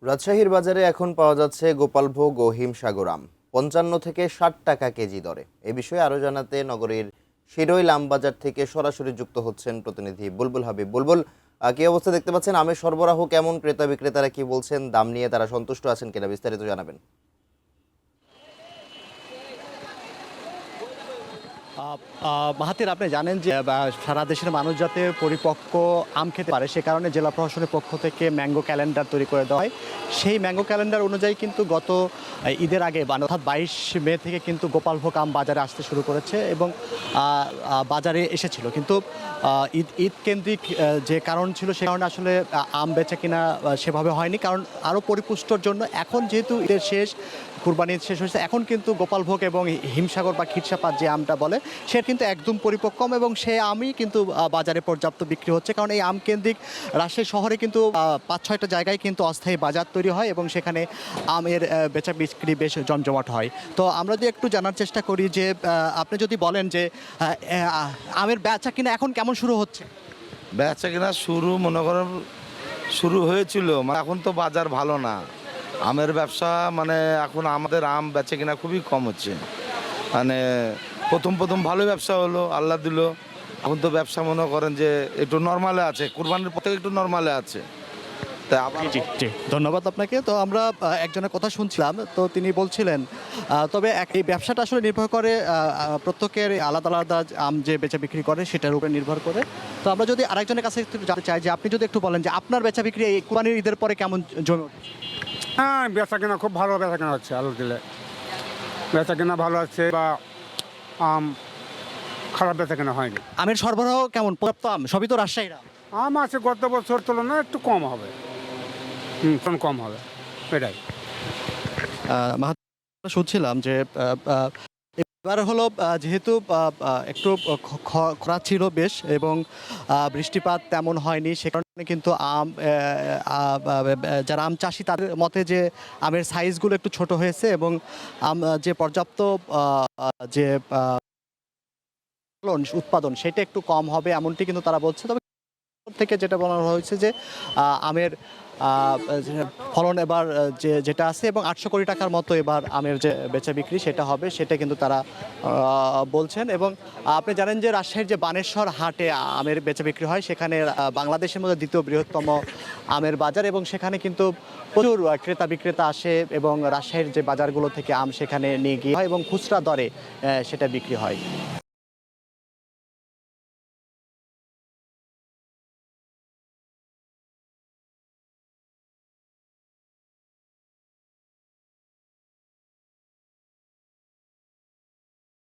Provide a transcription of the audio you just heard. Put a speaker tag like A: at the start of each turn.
A: রাজশাহীর বাজারে এখন পাওয়া যাচ্ছে গোপালভোগ ও হিমসাগর আম ৫৫ থেকে ৬০ টাকা কেজি দরে। এ বিষয়ে আরো জানাতে নগরীর শিরোইল আম বাজার থেকে সরাসরি যুক্ত হচ্ছেন প্রতিনিধি বুলবুল হাবিব। বুলবুল, কি অবস্থা দেখতে পাচ্ছেন? আমের সরবরাহ কেমন? ক্রেতা বিক্রেতারা কি বলছেন? দাম নিয়ে তারা সন্তুষ্ট আছেন কিনা? বিস্তারিত জানাবেন।
B: মাহাতির, আপনি জানেন যে সারা দেশের মানুষ যাতে পরিপক্ক আম খেতে পারে সে কারণে জেলা প্রশাসনের পক্ষ থেকে ম্যাঙ্গো ক্যালেন্ডার তৈরি করে দেওয়া হয়। সেই ম্যাঙ্গো ক্যালেন্ডার অনুযায়ী কিন্তু গত ঈদের আগে অর্থাৎ 22 মে থেকে কিন্তু গোপালভোগ আম বাজারে আসতে শুরু করেছে এবং বাজারে এসেছিল। কিন্তু ঈদ কেন্দ্রিক যে কারণ ছিল সে কারণে আসলে আম বেচা কিনা সেভাবে হয়নি, কারণ আরও পরিপুষ্টর জন্য এখন যেহেতু ঈদের শেষ, কুরবানি ঈদ শেষ হয়েছে, এখন কিন্তু গোপালভোগ এবং হিমসাগর বা ক্ষীরসাপাত যে আমটা বলে সে কিন্তু একদম পরিপক্ক এবং সে আমই কিন্তু বাজারে পর্যাপ্ত বিক্রি হচ্ছে। কারণ এই আম কেন্দ্রিক রাজশাহী শহরে কিন্তু ৫-৬টা জায়গায় কিন্তু অস্থায়ী বাজার তৈরি হয় এবং সেখানে আমের বেচা বিক্রি বেশ জমজমাট হয়। তো আমরা যদি একটু জানার চেষ্টা করি যে আপনি যদি বলেন যে আমের বেচা কিনা এখন কেমন শুরু হচ্ছে?
C: বেচা কিনা মনে করেন শুরু হয়েছিল, মানে এখন তো বাজার ভালো না। আমের ব্যবসা মানে এখন আমাদের আম বেচা কিনা খুবই কম হচ্ছে। মানে প্রথম ভালো ব্যবসা হলো, আল্লাহ দিল। এখন তো ব্যবসা মনে করেন যে একটু নর্মালে আছে, কুরবানির পর থেকে একটু নর্মালে আছে। তাই আবার
B: জি, ধন্যবাদ আপনাকে। তো আমরা একজনের কথা শুনছিলাম, তো তিনি বলছিলেন তবে এই ব্যবসাটা আসলে নির্ভর করে প্রত্যেকের আলাদা আলাদা আম যে বেচা বিক্রি করে সেটার উপরে নির্ভর করে। তো আমরা যদি আরেকজনের কাছে একটু জানতে চাই যে আপনি যদি একটু বলেন যে আপনার বেচা বিক্রি এই কুরবানির ঈদের পরে কেমন জমে উঠেছে?
D: হ্যাঁ, বেচা কেনা খুব ভালো বেচা কেনা হচ্ছে। আলু দিলে বেচা কেনা ভালো আছে, বা আম খারাপ বেচা কেনা হয়নি।
B: আমের সরবরাহ কেমন? পর্যাপ্ত আম? সবই তো রাজশাহীর আম।
D: আম আছে, গত বছর তুলনায় একটু কম হবে, কম হবে এটাই।
B: মাহাত্মা শুনছিলাম যে এবার হলো যেহেতু একটু খরা ছিল বেশ এবং বৃষ্টিপাত তেমন হয়নি, সে কারণে কিন্তু আম যারা আম চাষি তাদের মতে যে আমের সাইজগুলো একটু ছোট হয়েছে এবং আম যে পর্যাপ্ত যে উৎপাদন সেটা একটু কম হবে এমনটি কিন্তু তারা বলছে। তবে থেকে যেটা বলা হয়েছে যে আমের ফলন এবার যেটা আছে এবং 800 কোটি টাকার মতো এবার আমের যে বেচা বিক্রি সেটা হবে, সেটা কিন্তু তারা বলছেন। এবং আপনি জানেন যে রাজশাহীর যে বানেশ্বর হাটে আমের বেচা বিক্রি হয়, সেখানে বাংলাদেশের মধ্যে দ্বিতীয় বৃহত্তম আমের বাজার এবং সেখানে কিন্তু প্রচুর ক্রেতা বিক্রেতা আসে এবং রাজশাহীর যে বাজারগুলো থেকে আম সেখানে নিয়ে গিয়ে হয় এবং খুচরা দরে সেটা বিক্রি হয়।